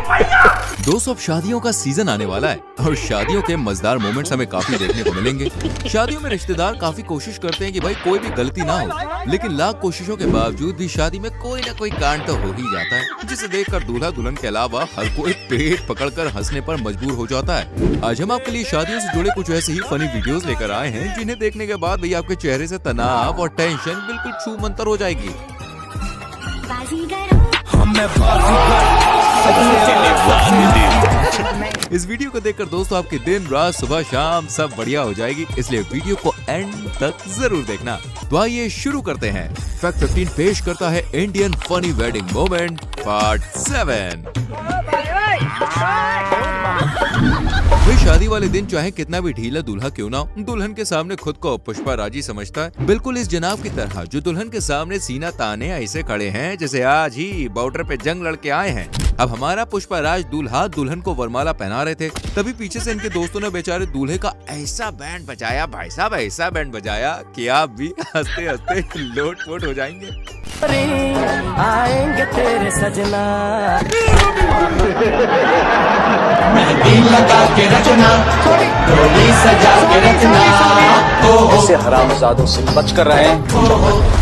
दोस्तों अब शादियों का सीजन आने वाला है और शादियों के मजेदार मोमेंट्स हमें काफी देखने को मिलेंगे। शादियों में रिश्तेदार काफी कोशिश करते हैं कि भाई कोई भी गलती ना हो, लेकिन लाख कोशिशों के बावजूद भी शादी में कोई ना कोई कांड तो हो ही जाता है, जिसे देखकर दूल्हा दुल्हन के अलावा हर कोई पेट पकड़कर हंसने पर मजबूर हो जाता है। आज हम आपके लिए शादियों से जुड़े कुछ ऐसे ही फनी वीडियोस लेकर आए हैं, जिन्हें देखने के बाद भैया आपके चेहरे से तनाव और टेंशन बिल्कुल छू मंतर हो जाएगी। इस वीडियो को देखकर दोस्तों आपके दिन रात सुबह शाम सब बढ़िया हो जाएगी, इसलिए वीडियो को एंड तक जरूर देखना। तो आइए शुरू करते हैं। फैक्ट 15 पेश करता है Indian funny wedding moment part 7। भाई शादी वाले दिन चाहे कितना भी ढीला दूल्हा क्यों ना हो, दुल्हन के सामने खुद को पुष्पा राजी समझता है, बिल्कुल इस जनाब की तरह जो दुल्हन के सामने सीना ताने ऐसे खड़े हैं जैसे आज ही बॉर्डर पे जंग लड़के आए हैं। अब हमारा पुष्पा राज दूल्हा दुल्हन को वरमाला पहना रहे थे, तभी पीछे से इनके दोस्तों ने बेचारे दूल्हे का ऐसा बैंड बजाया, भाई साहब ऐसा बैंड बजाया कि आप भी हंसते हंसते लोट-पोट हो जाएंगे। आएंगे तेरे सजना लगा के रचना, डोली सजा के रचना, ऐसे हरामजादों से बच कर रहें।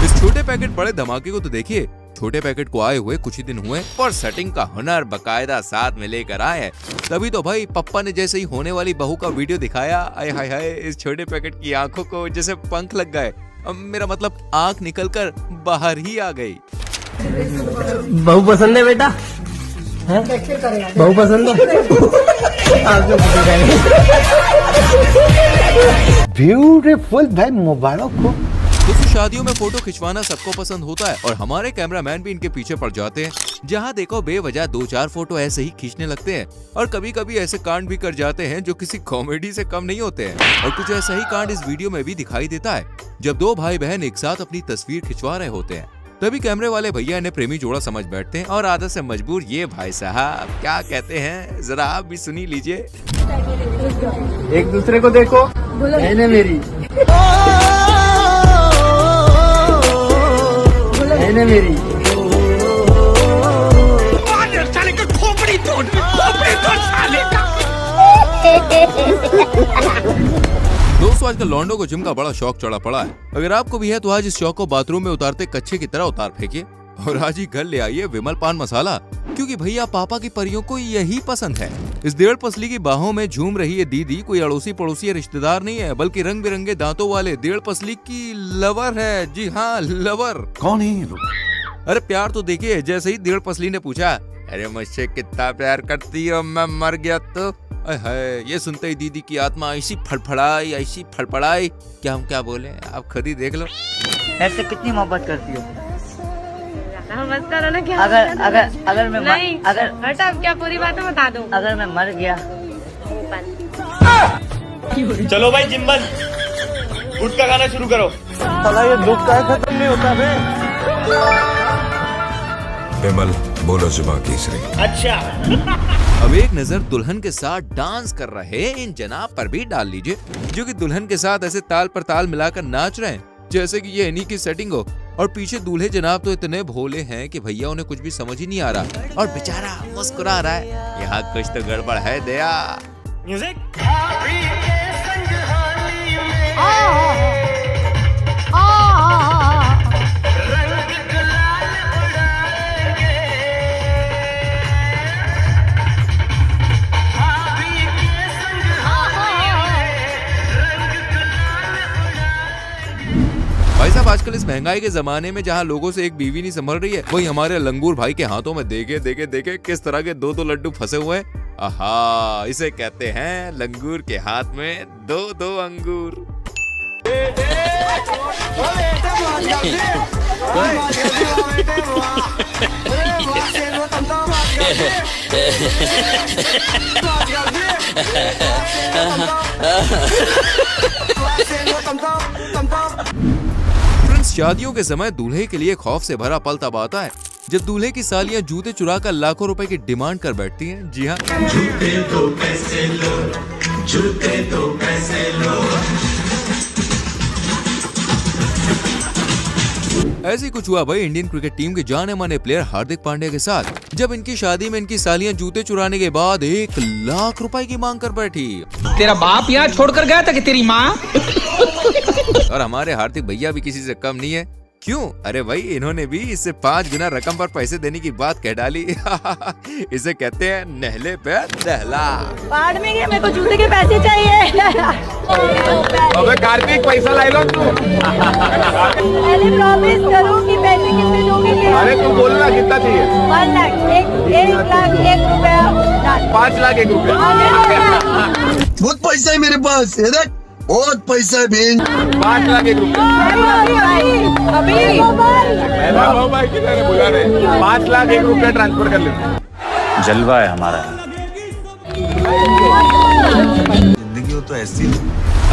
इस छोटे पैकेट बड़े धमाके को तो देखिए। छोटे पैकेट को आए हुए कुछ ही दिन हुए और सेटिंग का हुनर बकायदा साथ में लेकर आए हैं। तभी तो भाई पप्पा ने जैसे ही होने वाली बहू का वीडियो दिखाया, आय हाय हाय, इस छोटे पैकेट की आंखों को जैसे पंख लग गए। मेरा मतलब आंख निकलकर बाहर ही आ गई। बहू पसंद है बेटा? बहू पसंद है? ब्यूटीफुल भाई, मुबारक हो। दोस्तों शादियों में फोटो खिंचवाना सबको पसंद होता है और हमारे कैमरामैन भी इनके पीछे पड़ जाते हैं। जहां देखो बेवजह 2-4 फोटो ऐसे ही खींचने लगते हैं और कभी कभी ऐसे कांड भी कर जाते हैं जो किसी कॉमेडी से कम नहीं होते हैं। और कुछ ऐसा ही कांड इस वीडियो में भी दिखाई देता है, जब 2 भाई बहन एक साथ अपनी तस्वीर खिंचवा रहे होते हैं। तभी कैमरे वाले भैया इन्हें प्रेमी जोड़ा समझ बैठते हैं और आदत से मजबूर ये भाई साहब क्या कहते हैं, जरा आप भी सुनी लीजिए। एक दूसरे को देखो, बहन मेरी, बहन मेरी। दोस्तों आजकल लौंडों को जिम का बड़ा शौक चढ़ा पड़ा है। अगर आपको भी है तो आज इस शौक को बाथरूम में उतारते कच्चे की तरह उतार फेंकिए और आज ही घर ले आइए विमल पान मसाला, क्योंकि भैया पापा की परियों को यही पसंद है। इस 1.5 पसली की बाहों में झूम रही है दीदी कोई अड़ोसी पड़ोसी या रिश्तेदार नहीं है, बल्कि रंग बिरंगे दांतों वाले 1.5 पसली की लवर है। जी हाँ, लवर। कौन है ये लोग? अरे प्यार तो देखिए, जैसे ही 1.5 पसली ने पूछा, अरे मुझसे कितना प्यार करती हो, मैं मर गया तो। है ये सुनते ही दीदी की आत्मा ऐसी फड़फड़ाई क्या हम क्या बोले, आप खुद ही देख लो। ऐसे कितनी मोहब्बत करती हो? मत करो ना। क्या अगर मैं नहीं, अगर बेटा क्या पूरी बातें बता दूं? अगर मैं मर गया? चलो भाई जिम बंद, गुट का गाना शुरू करो। साला ये दुख का खत्म नहीं होता बे। विमल बोलो जुबान तीसरी। अच्छा अब एक नजर दुल्हन के साथ डांस कर रहे इन जनाब पर भी डाल लीजिए, जो कि दुल्हन के साथ ऐसे ताल पर ताल मिलाकर नाच रहे हैं जैसे कि ये इन्हीं की सेटिंग हो। और पीछे दूल्हे जनाब तो इतने भोले हैं कि भैया उन्हें कुछ भी समझ ही नहीं आ रहा और बेचारा मुस्कुरा रहा है। यहाँ कुछ तो गड़बड़ है दया। म्यूजिक। भाई साहब आजकल इस महंगाई के जमाने में जहाँ लोगों से एक बीवी नहीं संभल रही है, वही हमारे लंगूर भाई के हाथों में देखे किस तरह के 2-2 लड्डू फंसे हुए हैं। आहा, इसे कहते हैं लंगूर के हाथ में 2-2 अंगूर। शादियों के समय दूल्हे के लिए खौफ से भरा पल तब आता है जब दूल्हे की सालियां जूते चुरा कर लाखों रुपए की डिमांड कर बैठती हैं। जी हाँ, जूते दो पैसे लो, जूते दो पैसे लो। ऐसे ही कुछ हुआ भाई इंडियन क्रिकेट टीम के जाने माने प्लेयर हार्दिक पांड्या के साथ, जब इनकी शादी में इनकी सालियां जूते चुराने के बाद 1 लाख रुपए की मांग कर बैठी। तेरा बाप यहाँ छोड़कर गया था कि तेरी माँ? और हमारे हार्दिक भैया भी किसी से कम नहीं है। क्यों? अरे भाई इन्होंने भी इससे 5 गुना रकम पर पैसे देने की बात कह डाली। इसे कहते हैं नहले पे नहला। बाढ़ में गया, मेरे को जूते के पैसे चाहिए। अबे कार्तिक पैसा ला लो तू। पहले प्रॉमिस करो कि पैसे कितने दोगे। अरे तू बोलना कितना चाहिए? 1 लाख, 1 लाख 1 रुपया। 5 लाख 1 रुपया। बहुत पैसा है मेरे पास, है ना? बहुत पैसा है बेन। 5 लाख 1 रुपया। भाई की तरह बुला रहे। 5 लाख 1 रुपया ट्रांसफर कर ले। जलवा है हमारा। जिंदगी हो तो ऐसी।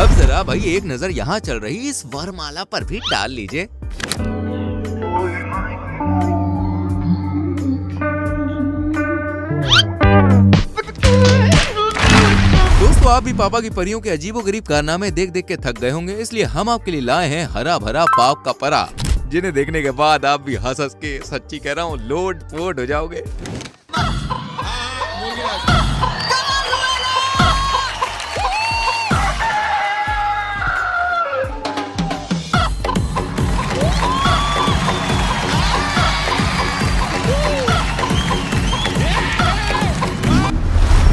अब जरा भाई एक नजर यहाँ चल रही इस वरमाला पर भी डाल लीजिए। दोस्तों आप भी पापा की परियों के अजीबोगरीब कारनामे देख देख के थक गए होंगे, इसलिए हम आपके लिए लाए हैं हरा भरा पाव का परा, जिन्हें देखने के बाद आप भी हंस हंस के, सच्ची कह रहा हूँ, लोट पोट हो जाओगे।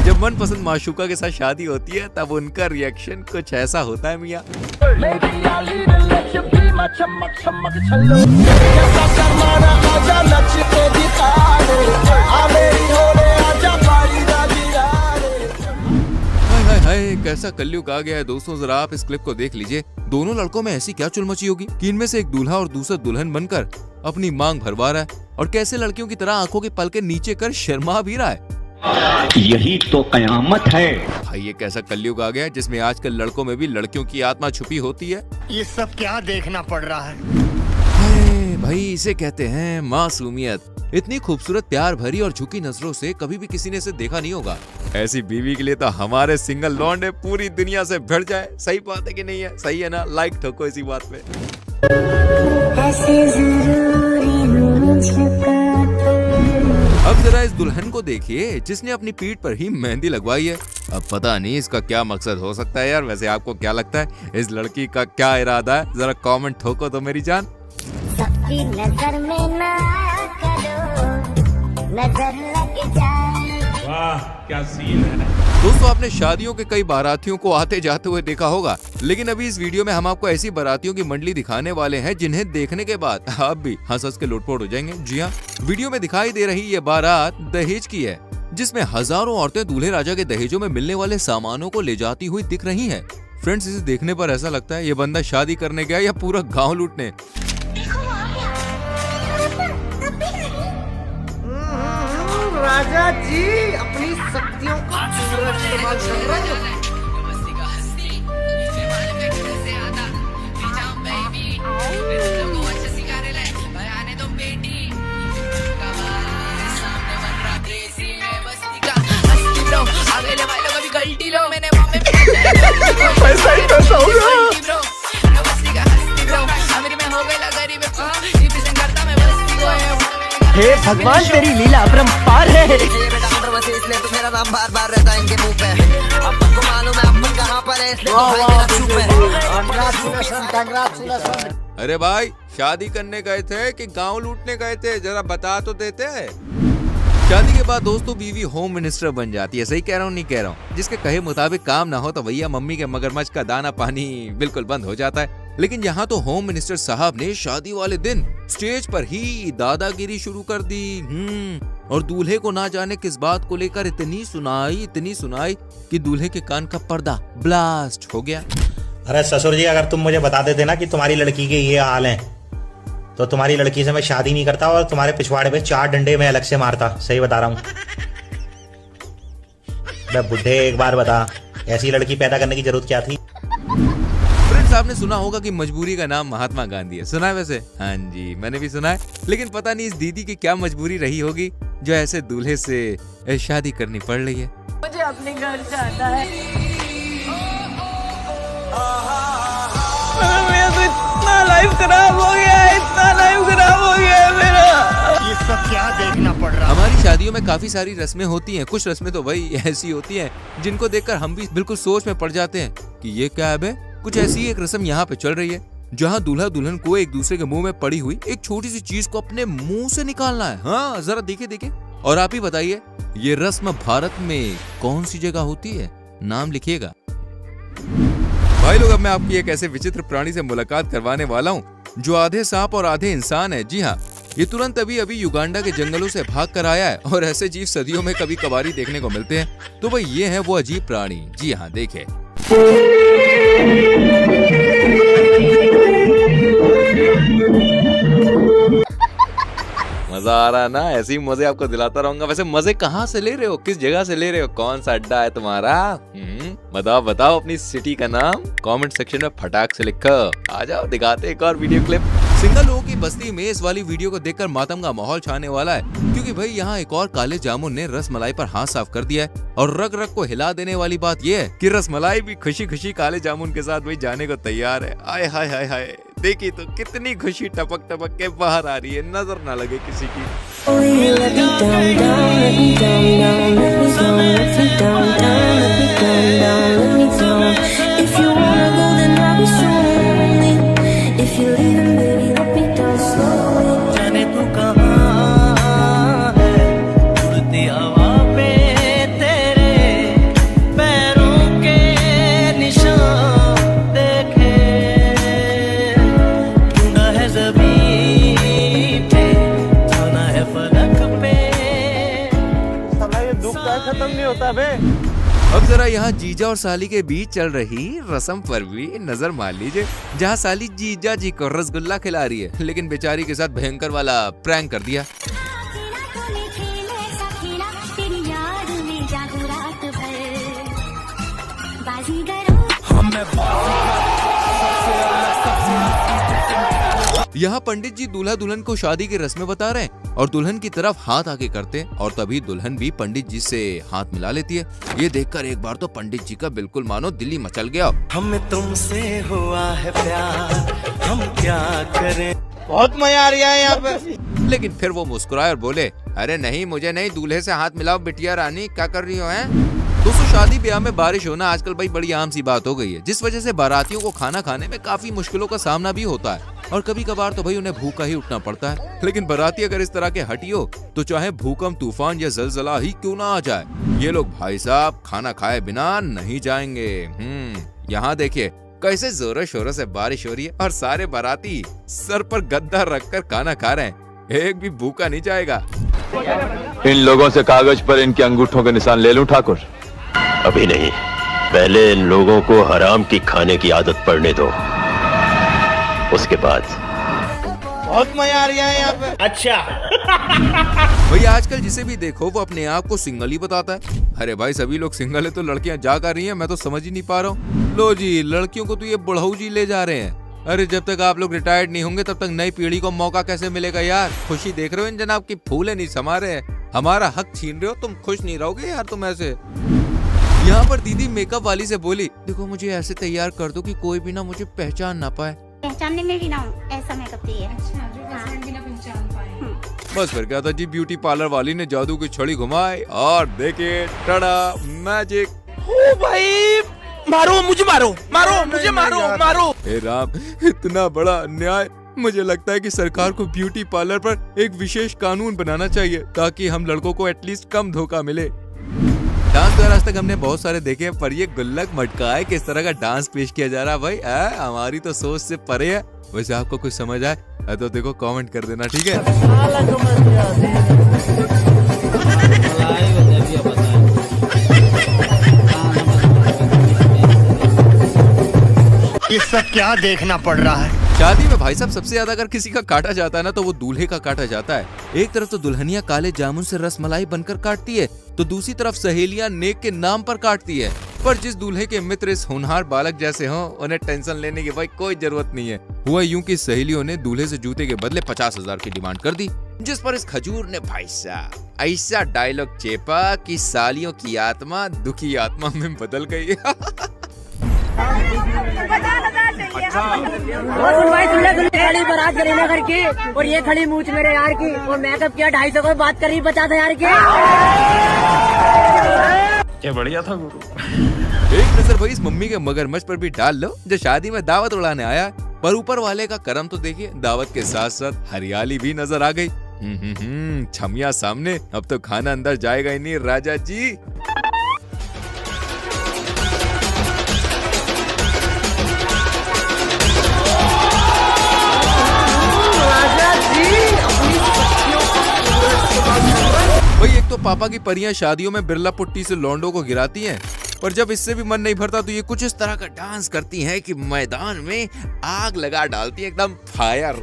जब मनपसंद माशूका के साथ शादी होती है तब उनका रिएक्शन कुछ ऐसा होता है मियाँ। हाय हाय कैसा कलयुग आ गया है दोस्तों, जरा आप इस क्लिप को देख लीजिए। दोनों लड़कों में ऐसी क्या चुलमची होगी कि इनमें से एक दूल्हा और दूसरा दुल्हन बनकर अपनी मांग भरवा रहा है और कैसे लड़कियों की तरह आंखों के पलके नीचे कर शर्मा भी रहा है। यही तो कयामत है भाई। ये कैसा कलयुग आ गया है जिसमें आजकल लड़कों में भी लड़कियों की आत्मा छुपी होती है। ये सब क्या देखना पड़ रहा है? भाई इसे कहते हैं मासूमियत। इतनी खूबसूरत प्यार भरी और झुकी नजरों से कभी भी किसी ने इसे देखा नहीं होगा। ऐसी बीवी के लिए तो हमारे सिंगल लौंडे पूरी दुनिया से भिड़ जाए। सही बात है कि नहीं है? सही है ना? लाइक ठोको इसी बात पे। अब जरा इस दुल्हन को देखिए जिसने अपनी पीठ पर ही मेहंदी लगवाई है। अब पता नहीं इसका क्या मकसद हो सकता है यार। वैसे आपको क्या लगता है इस लड़की का क्या इरादा है? जरा कमेंट ठोको तो मेरी जान। सबकी नजर में ना करो, नजर लग जाए। वाह क्या सीन है। दोस्तों आपने शादियों के कई बारातियों को आते जाते हुए देखा होगा, लेकिन अभी इस वीडियो में हम आपको ऐसी बारातियों की मंडली दिखाने वाले हैं जिन्हें देखने के बाद आप भी हंस हंस के लोटपोट हो जाएंगे। जी हाँ, वीडियो में दिखाई दे रही ये बारात दहेज की है, जिसमें हजारों औरतें दूल्हे राजा के दहेजों में मिलने वाले सामानों को ले जाती हुई दिख रही है। फ्रेंड्स इसे देखने पर ऐसा लगता है ये बंदा शादी करने गया या पूरा गाँव लूटने। राजा जी अपनी शक्तियों का पूरा इस्तेमाल कर रहे हो। पैसा ही पैसा होगा। हे भगवान तेरी लीला अपरंपार है। मेरा नाम बार बार रहता है इनके मुंह पे। अब तुमको मालूम है अपन कहाँ पर है, इसलिए अरे भाई शादी करने गए थे कि गांव लूटने गए थे? जरा बता तो देते हैं। शादी के बाद दोस्तों बीवी होम मिनिस्टर बन जाती है। सही कह रहा हूँ नहीं कह रहा हूँ? जिसके कहे मुताबिक काम ना हो तो भैया मम्मी के मगरमच्छ का दाना पानी बिल्कुल बंद हो जाता है। लेकिन यहाँ तो होम मिनिस्टर साहब ने शादी वाले दिन स्टेज पर ही दादागिरी शुरू कर दी। और दूल्हे को ना जाने किस बात को लेकर इतनी सुनाई कि दूल्हे के कान का पर्दा ब्लास्ट हो गया। अरे ससुर जी, अगर तुम मुझे बता देते ना कि तुम्हारी लड़की के ये हाल हैं, तो तुम्हारी लड़की से मैं शादी नहीं करता और तुम्हारे पिछवाड़े पे 4 डंडे में अलग से मारता। सही बता रहा हूँ। मैं बुढ़े एक बार बता, ऐसी लड़की पैदा करने की जरूरत क्या थी? फ्रेंड्स आपने सुना होगा कि मजबूरी का नाम महात्मा गांधी है। सुना है वैसे? हाँ जी मैंने भी सुना है। लेकिन पता नहीं इस दीदी की क्या मजबूरी रही होगी जो ऐसे दूल्हे से शादी करनी पड़ रही है। मुझे अपने घर जाना है। मेरा तो इतना लाइफ खराब हो गया है, इतना लाइफ खराब में काफी सारी रस्में होती हैं। कुछ रस्में तो वही ऐसी होती हैं जिनको देखकर हम भी बिल्कुल सोच में पड़ जाते हैं कि ये क्या है। कुछ ऐसी एक रस्म यहाँ पे चल रही है जहाँ दूल्हा दुल्हन को एक दूसरे के मुंह में पड़ी हुई एक छोटी सी चीज को अपने मुंह से निकालना है। हाँ जरा देखिए और आप ही बताइए ये रस्म भारत में कौन सी जगह होती है, नाम लिखिएगा। भाई लोग, अब मैं आपकी एक ऐसे विचित्र प्राणी से मुलाकात करवाने वाला हूँ जो आधे सांप और आधे इंसान है। जी हाँ, ये तुरंत अभी युगांडा के जंगलों से भाग कर आया है और ऐसे जीव सदियों में कभी कभार देखने को मिलते हैं। तो भाई ये है वो अजीब प्राणी। जी हाँ, देखे। मजा आ रहा है ना? ऐसे ही मजे आपको दिलाता रहूंगा। वैसे मजे कहाँ से ले रहे हो, किस जगह से ले रहे हो, कौन सा अड्डा है तुम्हारा? बताओ अपनी सिटी का नाम कमेंट सेक्शन में फटाक से लिखो। आ जाओ, दिखाते एक और वीडियो क्लिप। सिंगल लोगों की बस्ती में इस वाली वीडियो को देखकर मातम का माहौल छाने वाला है, क्योंकि भाई यहाँ एक और काले जामुन ने रसमलाई पर हाथ साफ कर दिया है। और रग रग को हिला देने वाली बात यह है कि रसमलाई भी खुशी खुशी काले जामुन के साथ भाई जाने को तैयार है। आय हाय हाय हाय, देखिए तो कितनी खुशी टपक टपक के बाहर आ रही है, नजर ना लगे किसी की। खत्म नहीं होता बे। अब जरा यहाँ जीजा और साली के बीच चल रही रस्म पर भी नजर मार लीजिए, जहाँ साली जीजा जी को रसगुल्ला खिला रही है, लेकिन बेचारी के साथ भयंकर वाला प्रैंक कर दिया। यहाँ पंडित जी दूल्हा दुल्हन को शादी की रस्में बता रहे हैं और दुल्हन की तरफ हाथ आगे करते हैं और तभी दुल्हन भी पंडित जी से हाथ मिला लेती है। ये देखकर एक बार तो पंडित जी का बिल्कुल मानो दिल्ली मचल गया। हमें तुमसे हुआ है प्यार, हम क्या करें। बहुत मजा आ रहा है यहाँ पे। लेकिन फिर वो मुस्कुराए और बोले, अरे नहीं, मुझे नहीं, दूल्हे से हाथ मिलाओ बिटिया रानी, क्या कर रही हो हैं? दोस्तों, शादी ब्याह में बारिश होना आजकल भाई बड़ी आम सी बात हो गई है, जिस वजह से बारातियों को खाना खाने में काफी मुश्किलों का सामना भी होता है और कभी कभार तो भाई उन्हें भूखा ही उठना पड़ता है। लेकिन बाराती अगर इस तरह के हटी हो तो चाहे भूकंप, तूफान या जलजला ही क्यों ना आ जाए, ये लोग भाई साहब खाना खाए बिना नहीं जाएंगे। यहाँ देखिए कैसे जोरों शोरों से बारिश हो रही है और सारे बाराती सर पर गद्दा रखकर खाना खा रहे हैं, एक भी भूखा नहीं जाएगा। इन लोगों से कागज पर इनके अंगूठों के निशान ले लूं ठाकुर? अभी नहीं, पहले इन लोगों को हराम की खाने की आदत पड़ने दो, उसके बाद। बहुत मजा आ रहा है यहाँ पे। अच्छा भाई आजकल जिसे भी देखो वो अपने आप को सिंगल ही बताता है। अरे भाई सभी लोग सिंगल है तो लड़कियां जा कर रही हैं, मैं तो समझ ही नहीं पा रहा हूँ। लो जी, लड़कियों को तो ये बुढ़ऊ जी ले जा रहे हैं। अरे जब तक आप लोग रिटायर्ड नहीं होंगे तब तक नई पीढ़ी को मौका कैसे मिलेगा यार? खुशी देख रहे हो इन जनाब की फूले नहीं समा रहे हैं, हमारा हक छीन रहे हो, तुम खुश नहीं रहोगे यार तुम ऐसे। यहाँ पर दीदी मेकअप वाली से बोली, देखो मुझे ऐसे तैयार कर दो कि कोई भी ना मुझे पहचान ना पाए। पहचानने में भी ना हो, ऐसा मेकअप चाहिए। बस फिर क्या था जी, ब्यूटी पार्लर वाली ने जादू की छड़ी घुमाई और देखिए टड़ा मैजिक। ओ भाई मारो मुझे, मारो मुझे, मारो। हे राम, इतना बड़ा अन्याय। मुझे लगता है कि सरकार को ब्यूटी पार्लर पर एक विशेष कानून बनाना चाहिए ताकि हम लड़कों को एटलीस्ट कम धोखा मिले। डांस तो आज तक हमने बहुत सारे देखे, पर ये गुल्लक मटका है किस तरह का डांस पेश किया जा रहा है भाई, हमारी तो सोच से परे है। वैसे आपको कुछ समझ आए तो देखो कमेंट कर देना, ठीक है? ये सब क्या देखना पड़ रहा है? शादी में भाई साहब सबसे ज्यादा अगर किसी का काटा जाता है ना तो वो दूल्हे का काटा जाता है। एक तरफ तो दुल्हनिया काले जामुन से रसमलाई बनकर काटती है तो दूसरी तरफ सहेलियां नेक के नाम पर काटती है। पर जिस दूल्हे के मित्र इस होनहार बालक जैसे हों उन्हें टेंशन लेने की भाई कोई जरूरत नहीं है। हुआ यूं कि सहेलियों ने दूल्हे से जूते के बदले 50,000 की डिमांड कर दी, जिस पर इस खजूर ने भाई साहब ऐसा डायलॉग चेपा कि सालियों की आत्मा दुखी आत्मा में बदल गई। खड़ी बारात श्रीनगर की और ये खड़ी मूछ मेरे यार की और मेकअप किया 250 को बात कर रही 50,000 की। क्या बढ़िया था गुरु। एक नजर भाई इस मम्मी के मगरमच्छ पर भी डाल लो जो शादी में दावत उड़ाने आया, पर ऊपर वाले का करम तो देखिए, दावत के साथ साथ हरियाली भी नजर आ गई। छमिया सामने, अब तो खाना अंदर जाएगा ही नहीं राजा जी। भाई एक तो पापा की परियां शादियों में बिरला पुट्टी से लौंडों को गिराती हैं, पर जब इससे भी मन नहीं भरता तो ये कुछ इस तरह का डांस करती हैं कि मैदान में आग लगा डालती है, एकदम फायर।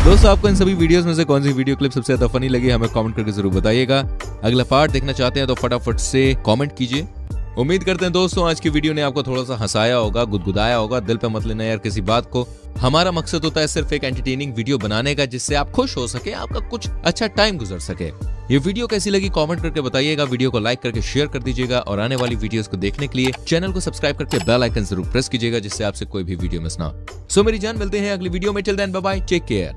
दोस्तों आपको इन सभी वीडियोस में से कौन सी वीडियो क्लिप सबसे ज्यादा फनी लगी हमें कमेंट करके जरूर बताइएगा। अगला पार्ट देखना चाहते हैं तो फटाफट से कमेंट कीजिए। उम्मीद करते हैं दोस्तों आज की वीडियो ने आपको थोड़ा सा हंसाया होगा, गुदगुदाया होगा। दिल पे मत लेना यार किसी बात को। हमारा मकसद होता है सिर्फ एक एंटरटेनिंग वीडियो बनाने का जिससे आप खुश हो सके, आपका कुछ अच्छा टाइम गुजर सके। ये वीडियो कैसी लगी कमेंट करके बताइएगा। वीडियो को लाइक करके शेयर कर दीजिएगा और आने वाली वीडियोस को देखने के लिए चैनल को सब्सक्राइब करके बेल आइकन जरूर प्रेस कीजिएगा जिससे आपसे कोई भी वीडियो मिस ना हो। सो मेरी जान, मिलते हैं अगली वीडियो में। Till then bye bye, take care.